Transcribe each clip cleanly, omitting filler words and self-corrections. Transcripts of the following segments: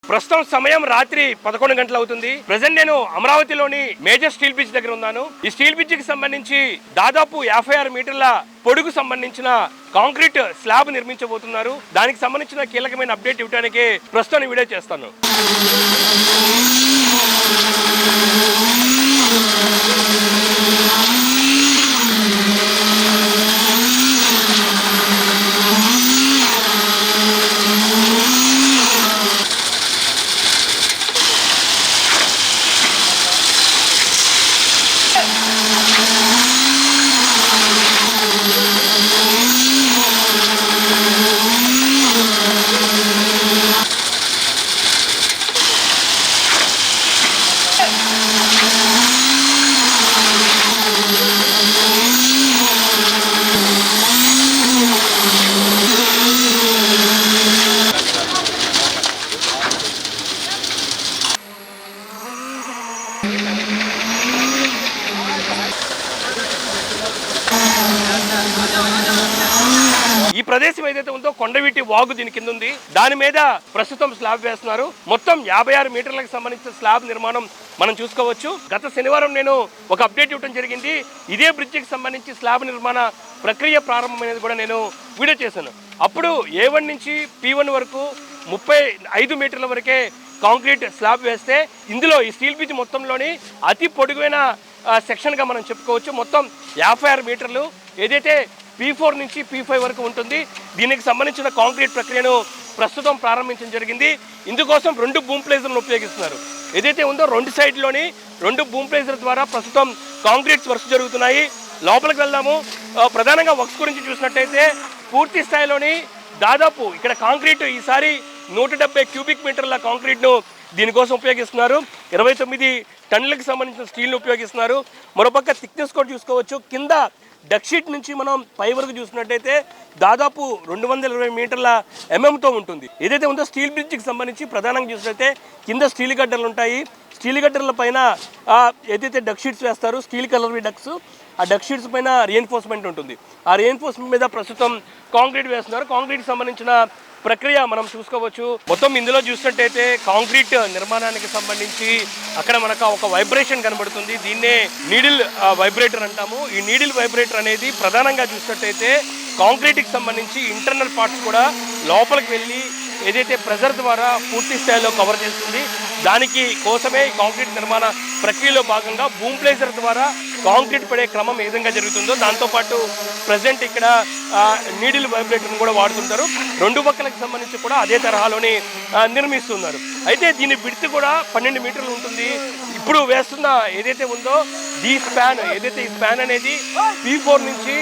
ప్రస్తుతం సమయం రాత్రి 11 గంటలు అవుతుంది. ప్రెసెంట్ నేను అమరావతిలోని మేజర్ స్టీల్ బ్రిడ్జ్ దగ్గర ఉన్నాను. ఈ స్టీల్ బ్రిడ్జ్ కి సంబంధించి దాదాపు 56 మీటర్ల పొడుగు సంబంధించిన కాంక్రీట్ స్లాబ్ నిర్మించబోతున్నారు. దానికి సంబంధించిన కీలకమైన అప్డేట్ ఇవ్వడానికి ప్రస్తుతం వీడియో చేస్తాను. ఈ ప్రదేశం ఏదైతే ఉందో కొండవీటి వాగు దీని కింద ఉంది. దాని మీద ప్రస్తుతం స్లాబ్ వేస్తున్నారు. మొత్తం 56 మీటర్లకు సంబంధించిన స్లాబ్ నిర్మాణం మనం చూసుకోవచ్చు. గత శనివారం నేను ఒక అప్డేట్ ఇవ్వడం జరిగింది. ఇదే బ్రిడ్జికి సంబంధించి స్లాబ్ నిర్మాణ ప్రక్రియ ప్రారంభమైనది కూడా నేను వీడియో చేశాను. అప్పుడు A1 నుంచి P1 వరకు 35 మీటర్ల వరకే కాంక్రీట్ స్లాబ్ వేస్తే ఇందులో ఈ స్టీల్ బ్రిడ్జ్ మొత్తంలోని అతి పొడుగైన సెక్షన్గా మనం చెప్పుకోవచ్చు. మొత్తం 56 మీటర్లు ఏదైతే P4 నుంచి P5 వరకు ఉంటుంది. దీనికి సంబంధించిన కాంక్రీట్ ప్రక్రియను ప్రస్తుతం ప్రారంభించడం జరిగింది. ఇందుకోసం 2 బూమ్ ప్లేజర్లను ఉపయోగిస్తున్నారు. ఏదైతే ఉందో 2 సైడ్లోని 2 బూమ్ ప్లేజర్ ద్వారా ప్రస్తుతం కాంక్రీట్స్ వర్క్స్ జరుగుతున్నాయి. లోపలికి వెళ్దాము. ప్రధానంగా వర్క్స్ గురించి చూసినట్టయితే పూర్తి స్థాయిలోని దాదాపు ఇక్కడ కాంక్రీట్ ఈసారి 170 క్యూబిక్ మీటర్ల కాంక్రీట్ను దీనికోసం ఉపయోగిస్తున్నారు. 29 టన్నులకు సంబంధించిన స్టీల్ను ఉపయోగిస్తున్నారు. మరోపక్క థిక్నెస్ కూడా చూసుకోవచ్చు. కింద డక్షీట్ నుంచి మనం పై వరకు చూసినట్టయితే దాదాపు 220 మీటర్ల ఎంఎంతో ఉంటుంది. ఏదైతే ఉందో స్టీల్ బ్రిడ్జ్కి సంబంధించి ప్రధానంగా చూసినట్టయితే కింద స్టీల్ గడ్డలు ఉంటాయి. స్టీల్ గడ్డల పైన ఏదైతే డక్షీట్స్ వేస్తారు, స్టీల్ కలర్ డక్స్, ఆ డక్షీట్స్ పైన రీఎన్ఫోర్స్మెంట్ ఉంటుంది. ఆ రీఎన్ఫోర్స్మెంట్ మీద ప్రస్తుతం కాంక్రీట్ వేస్తున్నారు. కాంక్రీట్ సంబంధించిన ప్రక్రియ మనం చూసుకోవచ్చు. మొత్తం ఇందులో చూసినట్టయితే కాంక్రీట్ నిర్మాణానికి సంబంధించి అక్కడ మనకు ఒక వైబ్రేషన్ కనబడుతుంది. దీన్నే నీడిల్ వైబ్రేటర్ అంటాము. ఈ నీడిల్ వైబ్రేటర్ అనేది ప్రధానంగా చూసినట్టయితే కాంక్రీట్కి సంబంధించి ఇంటర్నల్ పార్ట్స్ కూడా లోపలికి వెళ్ళి ఏదైతే ప్రెజర్ ద్వారా పూర్తి స్థాయిలో కవర్ చేస్తుంది. దానికి కోసమే కాంక్రీట్ నిర్మాణ ప్రక్రియలో భాగంగా బూమ్ ప్లేజర్ ద్వారా కాంక్రీట్ పడే క్రమం ఏ విధంగా జరుగుతుందో దాంతోపాటు ప్రజెంట్ ఇక్కడ నీడిల్ వైబ్రేటర్ని కూడా వాడుతుంటారు. 2 పక్కలకు సంబంధించి కూడా అదే తరహాలోని నిర్మిస్తున్నారు. అయితే దీని విడ్త్ కూడా 12 మీటర్లు ఉంటుంది. ఇప్పుడు వేస్తున్న ఏదైతే ఉందో ఈ స్పాన్ అనేది P4 నుంచి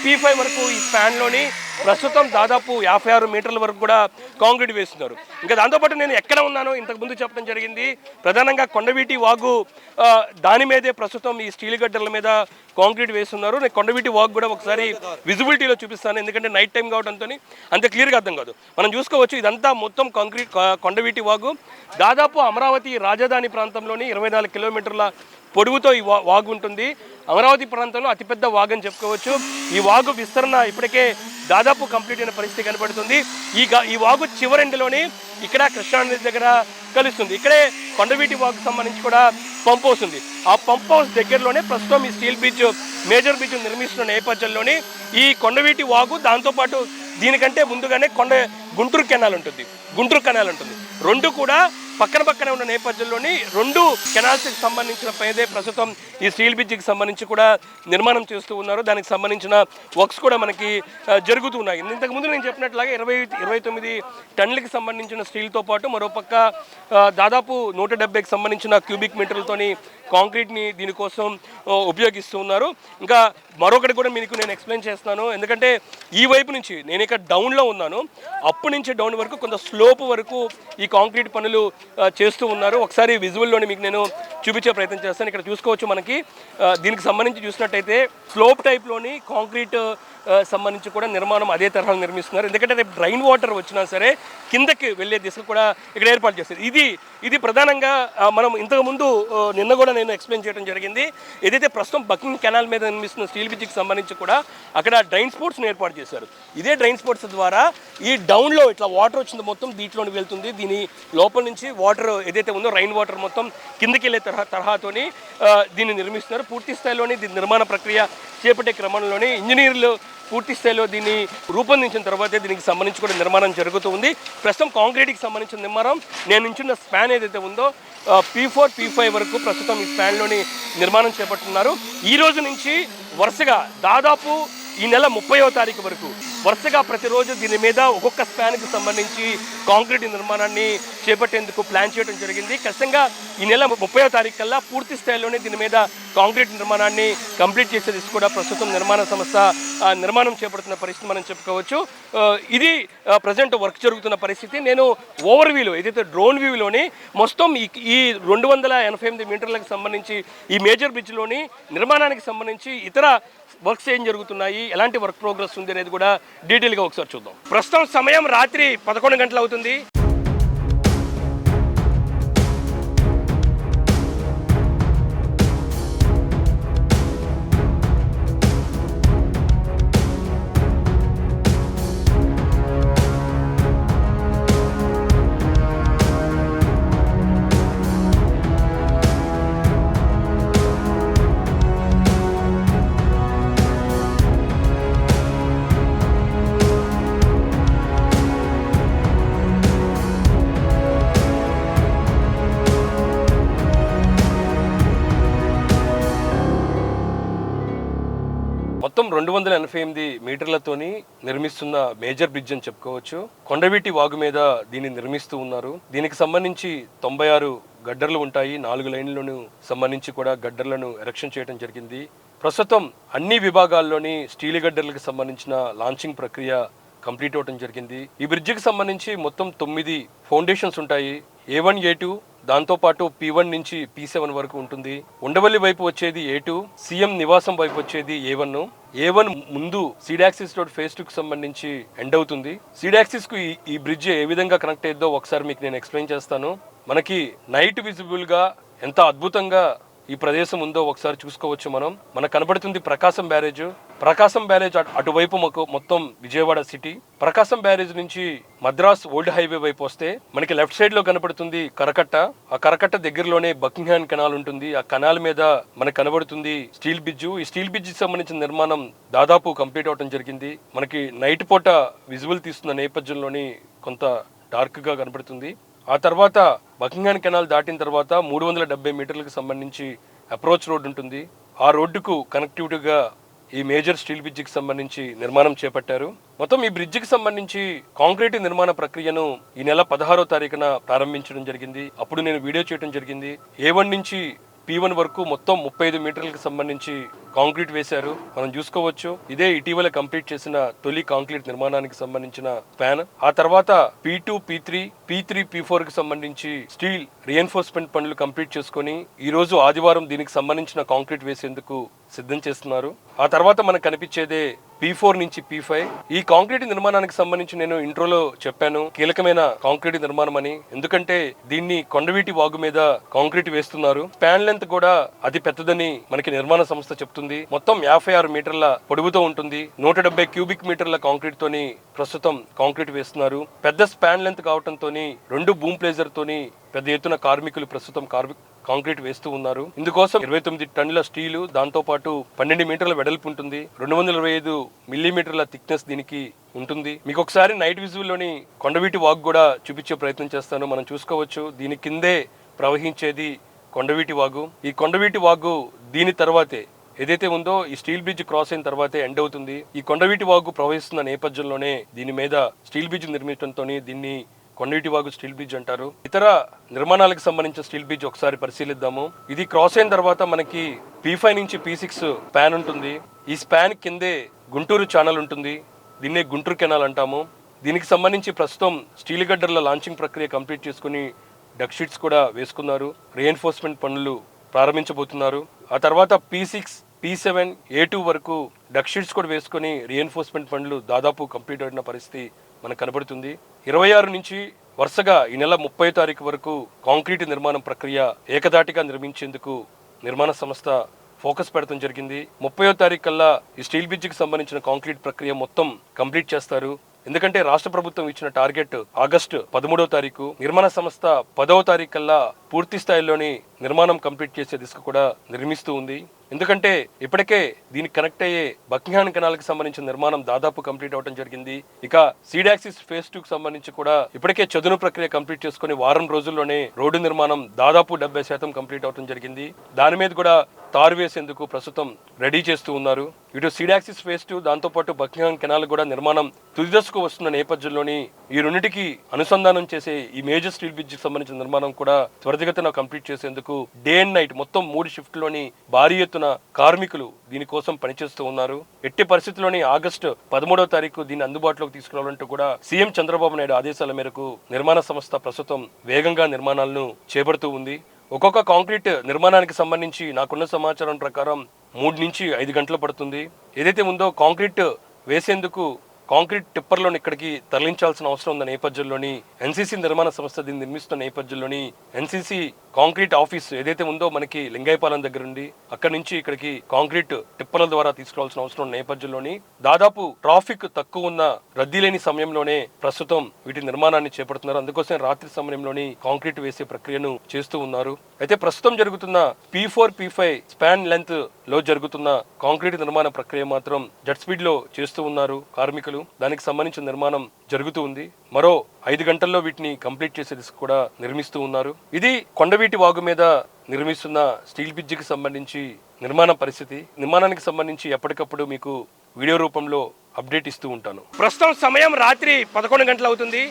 P5 వరకు ఈ స్పాన్లోని ప్రస్తుతం దాదాపు 56 మీటర్ల వరకు కూడా కాంక్రీట్ వేస్తున్నారు. ఇంకా దాంతోపాటు నేను ఎక్కడ ఉన్నానో ఇంతకుముందు చెప్పడం జరిగింది. ప్రధానంగా కొండవీటి వాగు దాని మీదే ప్రస్తుతం ఈ స్టీల్ గడ్డల మీద కాంక్రీట్ వేస్తున్నారు. నేను కొండవీటి వాగు కూడా ఒకసారి విజిబిలిటీలో చూపిస్తాను. ఎందుకంటే నైట్ టైం కావడంతో అంత క్లియర్గా అర్థం కాదు. మనం చూసుకోవచ్చు ఇదంతా మొత్తం కాంక్రీట్ కొండవీటి వాగు. దాదాపు అమరావతి రాజధాని ప్రాంతంలోని 24 కిలోమీటర్ల పొడవుతో ఈ వాగు ఉంటుంది. అమరావతి ప్రాంతంలో అతిపెద్ద వాగు అని చెప్పుకోవచ్చు. ఈ వాగు విస్తరణ ఇప్పటికే దాదాపు కంప్లీట్ అయిన పరిస్థితి కనబడుతుంది. ఈ వాగు చివరెండులోని ఇక్కడ కృష్ణానది దగ్గర కలుస్తుంది. ఇక్కడే కొండవీటి వాగుకు సంబంధించి కూడా పంప్ హౌస్ ఉంది. ఆ పంప్ హౌస్ దగ్గరలోనే ప్రస్తుతం ఈ స్టీల్ బ్రిడ్జ్ మేజర్ బ్రిడ్జ్ నిర్మిస్తున్న నేపథ్యంలోని ఈ కొండవీటి వాగు దాంతోపాటు దీనికంటే ముందుగానే గుంటూరు కెనాల్ ఉంటుంది. 2 కూడా పక్కనే ఉన్న నేపథ్యంలోని 2 కెనాల్స్కి సంబంధించిన పైదే ప్రస్తుతం ఈ స్టీల్ బ్రిడ్జికి సంబంధించి కూడా నిర్మాణం చేస్తూ ఉన్నారు. దానికి సంబంధించిన వర్క్స్ కూడా మనకి జరుగుతున్నాయి. ఇంతకుముందు నేను చెప్పినట్లాగా 29 టన్నులకి సంబంధించిన స్టీల్తో పాటు మరోపక్క దాదాపు 170కి సంబంధించిన క్యూబిక్ మీటర్లతోని కాంక్రీట్ని దీనికోసం ఉపయోగిస్తూ ఉన్నారు. ఇంకా మరొకటి కూడా మీకు నేను ఎక్స్ప్లెయిన్ చేస్తాను. ఎందుకంటే ఈ వైపు నుంచి నేను ఇక్కడ డౌన్లో ఉన్నాను. అప్పు నుంచి డౌన్ వరకు కొంత స్లోప్ వరకు ఈ కాంక్రీట్ పనులు చేస్తూ ఉన్నారు. ఒకసారి విజువల్లోని మీకు నేను చూపించే ప్రయత్నం చేస్తాను. ఇక్కడ చూసుకోవచ్చు మనకి దీనికి సంబంధించి చూసినట్టయితే స్లోప్ టైప్లోని కాంక్రీట్ సంబంధించి కూడా నిర్మాణం అదే తరహాలో నిర్మిస్తున్నారు. ఎందుకంటే రేపు డ్రైన్ వాటర్ వచ్చినా సరే కిందకి వెళ్ళే దిశ కూడా ఇక్కడ ఏర్పాటు చేస్తారు. ఇది ప్రధానంగా మనం ఇంతకుముందు నిన్న కూడా నేను ఎక్స్ప్లెయిన్ చేయడం జరిగింది. ఏదైతే ప్రస్తుతం బకింగ్ కెనాల్ మీద నిర్మిస్తున్న స్టీల్ బ్రిడ్జికి సంబంధించి కూడా అక్కడ డ్రైన్ స్పోర్ట్స్ని ఏర్పాటు చేశారు. ఇదే డ్రైన్ స్పోర్ట్స్ ద్వారా ఈ డౌన్లో ఇట్లా వాటర్ వచ్చింది మొత్తం దీంట్లోకి వెళ్తుంది. దీని లోపల నుంచి వాటర్ ఏదైతే ఉందో రైన్ వాటర్ మొత్తం కిందకి వెళ్ళే తరహాతోని దీన్ని నిర్మిస్తున్నారు. పూర్తి స్థాయిలోని దీని నిర్మాణ ప్రక్రియ చేపట్టే క్రమంలోనే ఇంజనీర్లు పూర్తి స్థాయిలో దీన్ని రూపొందించిన తర్వాతే దీనికి సంబంధించి కూడా నిర్మాణం జరుగుతూ ఉంది. ప్రస్తుతం కాంక్రీట్కి సంబంధించిన నిర్మాణం నేను నుంచున్న స్పాన్ ఏదైతే ఉందో P4, P5 వరకు ప్రస్తుతం ఈ స్పాన్లోని నిర్మాణం చేపట్టున్నారు. ఈ రోజు నుంచి వరుసగా దాదాపు ఈ నెల 30వ తారీఖు వరకు వరుసగా ప్రతిరోజు దీని మీద ఒక్కొక్క స్పాన్కి సంబంధించి కాంక్రీట్ నిర్మాణాన్ని చేపట్టేందుకు ప్లాన్ చేయడం జరిగింది. ఖచ్చితంగా ఈ నెల 30వ తారీఖు కల్లా పూర్తి స్థాయిలోనే దీని మీద కాంక్రీట్ నిర్మాణాన్ని కంప్లీట్ చేసేది కూడా ప్రస్తుతం నిర్మాణ సంస్థ నిర్మాణం చేపడుతున్న పరిస్థితి మనం చెప్పుకోవచ్చు. ఇది ప్రజెంట్ వర్క్ జరుగుతున్న పరిస్థితి. నేను ఓవర్వ్యూలో ఏదైతే డ్రోన్ వ్యూలోని మొత్తం ఈ 288 మీటర్లకు సంబంధించి ఈ మేజర్ బ్రిడ్జ్లోని నిర్మాణానికి సంబంధించి ఇతర వర్క్స్ ఏం జరుగుతున్నాయి, ఎలాంటి వర్క్ ప్రోగ్రెస్ ఉంది అనేది కూడా డీటెయిల్గా ఒకసారి చూద్దాం. ప్రస్తుతం సమయం రాత్రి 11 గంటలు అవుతుంది. మొత్తం 288 మీటర్లతోని నిర్మిస్తున్న మేజర్ బ్రిడ్జ్ అని చెప్పుకోవచ్చు. కొండవీటి వాగు మీద దీన్ని నిర్మిస్తూ ఉన్నారు. దీనికి సంబంధించి 96 గడ్డర్లు ఉంటాయి. 4 లైన్లను సంబంధించి కూడా గడ్డర్లను ఎరెక్షన్ చేయడం జరిగింది. ప్రస్తుతం అన్ని విభాగాల్లోని స్టీల్ గడ్డర్లకు సంబంధించిన లాంచింగ్ ప్రక్రియ కంప్లీట్ అవడం జరిగింది. ఈ బ్రిడ్జికి సంబంధించి మొత్తం 9 ఫౌండేషన్స్ ఉంటాయి. A1, A2 దాంతోపాటు P1 నుంచి P7 వరకు ఉంటుంది. ఉండవల్లి వైపు వచ్చేది A2, సీఎం నివాసం వైపు వచ్చేది A1 ముందు సీడాక్సిస్ రోడ్ ఫేజ్ 2 కు సంబంధించి ఎండ్ అవుతుంది. సీడాక్సిస్ కు ఈ బ్రిడ్జ్ ఏ విధంగా కనెక్ట్ అయ్యేదో ఒకసారి మీకు నేను ఎక్స్ప్లెయిన్ చేస్తాను. మనకి నైట్ విజిబుల్ గా ఎంత అద్భుతంగా ఈ ప్రదేశం ఉందో ఒకసారి చూసుకోవచ్చు. మనకు కనబడుతుంది ప్రకాశం బ్యారేజ్ అటువైపు మొత్తం విజయవాడ సిటీ. ప్రకాశం బ్యారేజ్ నుంచి మద్రాస్ ఓల్డ్ హైవే వైపు వస్తే మనకి లెఫ్ట్ సైడ్ లో కనబడుతుంది కరకట్ట. ఆ కరకట్ట దగ్గరలోనే బకింగ్హామ్ కెనాల్ ఉంటుంది. ఆ కెనాల్ మీద మనకు కనబడుతుంది స్టీల్ బ్రిడ్జ్. ఈ స్టీల్ బ్రిడ్జ్ కి సంబంధించిన నిర్మాణం దాదాపు కంప్లీట్ అవడం జరిగింది. మనకి నైట్ పూట విజువల్ తీస్తున్న నేపథ్యంలోని కొంత డార్క్ గా కనబడుతుంది. ఆ తర్వాత బకింగ్హామ్ కెనాల్ దాటిన తర్వాత 370 మీటర్లకు సంబంధించి అప్రోచ్ రోడ్ ఉంటుంది. ఆ రోడ్డుకు కనెక్టివిటీగా ఈ మేజర్ స్టీల్ బ్రిడ్జికి సంబంధించి నిర్మాణం చేపట్టారు. మొత్తం ఈ బ్రిడ్జికి సంబంధించి కాంక్రీట్ నిర్మాణ ప్రక్రియను ఈ నెల 16వ తారీఖున ప్రారంభించడం జరిగింది. అప్పుడు నేను వీడియో చేయడం జరిగింది. A1 నుంచి P1 వరకు మొత్తం 35 మీటర్లకు సంబంధించి కాంక్రీట్ వేశారు. మనం చూసుకోవచ్చు. ఇదే ఇటీవల కంప్లీట్ చేసిన తొలి కాంక్రీట్ నిర్మాణానికి సంబంధించిన ప్లాన్. ఆ తర్వాత P2, P3, P4 కి సంబంధించి స్టీల్ రీఎన్ఫోర్స్మెంట్ పనులు కంప్లీట్ చేసుకుని ఈ రోజు ఆదివారం దీనికి సంబంధించిన కాంక్రీట్ వేసేందుకు సిద్ధం చేస్తున్నారు. ఆ తర్వాత మనకు కనిపించేదే P4 నుంచి P5. ఈ కాంక్రీట్ నిర్మాణానికి సంబంధించి నేను ఇంట్రోలో చెప్పాను కీలకమైన కాంక్రీట్ నిర్మాణం అని. ఎందుకంటే దీన్ని కొండవీటి వాగు మీద కాంక్రీట్ వేస్తున్నారు. స్పాన్ లెంత్ కూడా అతి పెద్దదని మనకి నిర్మాణ సంస్థ చెప్తుంది. మొత్తం 56 మీటర్ల పొడవుతో ఉంటుంది. 170 క్యూబిక్ మీటర్ల కాంక్రీట్ తోని ప్రస్తుతం కాంక్రీట్ వేస్తున్నారు. పెద్ద స్పాన్ లెంత్ కావడంతో 2 బూమ్ ప్లేజర్ తోని పెద్ద ఎత్తున కార్మికులు ప్రస్తుతం కాంక్రీట్ వేస్తూ ఉన్నారు. ఇందుకోసం 29 టన్నుల స్టీలు, దాంతో పాటు 12 మీటర్ల వెడల్పు ఉంటుంది. 225 మిల్లీమీటర్ల థిక్నెస్ దీనికి ఉంటుంది. మీకు ఒకసారి నైట్ విజువల్ లోని కొండవీటి వాగు కూడా చూపించే ప్రయత్నం చేస్తాను. మనం చూసుకోవచ్చు. దీని కిందే ప్రవహించేది కొండవీటి వాగు. ఈ కొండవీటి వాగు దీని తర్వాతే ఏదైతే ఉందో ఈ స్టీల్ బ్రిడ్జ్ క్రాస్ అయిన తర్వాతే ఎండ్ అవుతుంది. ఈ కొండవీటి వాగు ప్రవహిస్తున్న నేపథ్యంలోనే దీని మీద స్టీల్ బ్రిడ్జ్ నిర్మించడంతో దీన్ని కొండవీటి వాగు స్టీల్ బ్రిడ్జ్ అంటారు. ఇతర నిర్మాణాలకు సంబంధించిన స్టీల్ బ్రిడ్జ్ ఒకసారి పరిశీలిద్దాము. ఇది క్రాస్ అయిన తర్వాత మనకి P5 నుంచి P6 స్పాన్ ఉంటుంది. ఈ స్పాన్ కిందే గుంటూరు ఛానల్ ఉంటుంది. దీన్నే గుంటూరు కెనాల్ అంటాము. దీనికి సంబంధించి ప్రస్తుతం స్టీల్ గడ్డర్ల లాంచింగ్ ప్రక్రియ కంప్లీట్ చేసుకుని డక్ షీట్స్ కూడా వేసుకున్నారు. రీఎన్ఫోర్స్మెంట్ పనులు ప్రారంభించబోతున్నారు. ఆ తర్వాత P6 P7 A2 వరకు డక్ షీట్స్ కూడా వేసుకొని రీఎన్ఫోర్స్మెంట్ పనులు దాదాపు కంప్లీట్ అయిన పరిస్థితి మనకు కనబడుతుంది. 26 నుంచి వరుసగా ఈ నెల 30 తారీఖు వరకు కాంక్రీట్ నిర్మాణం ప్రక్రియ ఏకదాటిగా నిర్మించేందుకు నిర్మాణ సంస్థ ఫోకస్ పెడతాం జరిగింది. 30వ తారీఖు కల్లా ఈ స్టీల్ బ్రిడ్జికి సంబంధించిన కాంక్రీట్ ప్రక్రియ మొత్తం కంప్లీట్ చేస్తారు. ఎందుకంటే రాష్ట్ర ప్రభుత్వం ఇచ్చిన టార్గెట్ ఆగస్టు 13వ తారీఖు, నిర్మాణ సంస్థ 10వ తారీఖు కల్లా పూర్తి స్థాయిలోని నిర్మాణం కంప్లీట్ చేసే దిశగా కూడా నిర్మిస్తూ ఉంది. ఎందుకంటే ఇప్పటికే దీనికి కనెక్ట్ అయ్యే బకింగ్హామ్ కెనాల్ కి సంబంధించిన నిర్మాణం దాదాపు కంప్లీట్ అవడం జరిగింది. ఇక సీడాక్సిస్ ఫేజ్ 2 కి సంబంధించి కూడా ఇప్పటికే చదును ప్రక్రియ కంప్లీట్ చేసుకుని వారం రోజుల్లోనే రోడ్డు నిర్మాణం దాదాపు 70% కంప్లీట్ అవడం జరిగింది. దాని మీద కూడా తారు వేసేందుకు ప్రస్తుతం రెడీ చేస్తూ ఉన్నారు. ఇటు సీడాక్సిస్ ఫేజ్ 2 దాంతోపాటు బకింగ్హామ్ కెనాల్ కూడా నిర్మాణం తుది దశకు వస్తున్న నేపథ్యంలోని ఈ రెండింటికి అనుసంధానం చేసే ఈ మేజర్ స్టీల్ బ్రిడ్జికి సంబంధించిన నిర్మాణం కూడా త్వరితగతిన కంప్లీట్ చేసేందుకు డే అండ్ నైట్ మొత్తం 3 షిఫ్ట్లోని భారీ ఎత్తున కార్మికులు దీనికోసం పనిచేస్తూ ఉన్నారు. ఎట్టి పరిస్థితుల్లోని ఆగస్టు 13వ తారీఖు దీన్ని అందుబాటులోకి తీసుకురావాలంటూ కూడా సీఎం చంద్రబాబు నాయుడు ఆదేశాల మేరకు నిర్మాణ సంస్థ ప్రస్తుతం వేగంగా నిర్మాణాలను చేపడుతూ ఉంది. ఒక్కొక్క కాంక్రీట్ నిర్మాణానికి సంబంధించి నాకున్న సమాచారం ప్రకారం 3 నుంచి 5 గంటలు పడుతుంది. ఏదైతే ఉందో కాంక్రీట్ వేసేందుకు కాంక్రీట్ టిప్పర్లను ఇక్కడికి తరలించాల్సిన అవసరం ఉన్న నేపథ్యంలోని ఎన్సీసీ నిర్మాణ సంస్థ దీన్ని నిర్మిస్తున్న నేపథ్యంలోని ఎన్సీసీ కాంక్రీట్ ఆఫీస్ ఏదైతే ఉందో మనకి లింగైపాలెం దగ్గర ఉంది, అక్కడి నుంచి ఇక్కడికి కాంక్రీట్ టిప్పర్ల ద్వారా తీసుకురావాల్సిన అవసరం ఉన్న నేపథ్యంలోని దాదాపు ట్రాఫిక్ తక్కువ ఉన్న రద్దీ లేని సమయంలోనే ప్రస్తుతం వీటి నిర్మాణాన్ని చేపడుతున్నారు. అందుకోసం రాత్రి సమయంలోని కాంక్రీట్ వేసే ప్రక్రియను చేస్తూ ఉన్నారు. అయితే ప్రస్తుతం జరుగుతున్న P4 P5 స్పాన్ లెంత్ లో జరుగుతున్న కాంక్రీట్ నిర్మాణ ప్రక్రియ మాత్రం జెట్ స్పీడ్ లో చేస్తూ ఉన్నారు కార్మికులు. దానికి సంబంధించిన నిర్మాణం జరుగుతూ ఉంది. మరో 5 గంటల్లో వీటిని కంప్లీట్ చేసే దిశ కూడా నిర్మిస్తూ ఉన్నారు. ఇది కొండవీటి వాగు మీద నిర్మిస్తున్న స్టీల్ బ్రిడ్జికి సంబంధించి నిర్మాణ పరిస్థితి. నిర్మాణానికి సంబంధించి ఎప్పటికప్పుడు మీకు వీడియో రూపంలో అప్డేట్ ఇస్తూ ఉంటాను. ప్రస్తుతం సమయం రాత్రి 11 గంటలు అవుతుంది.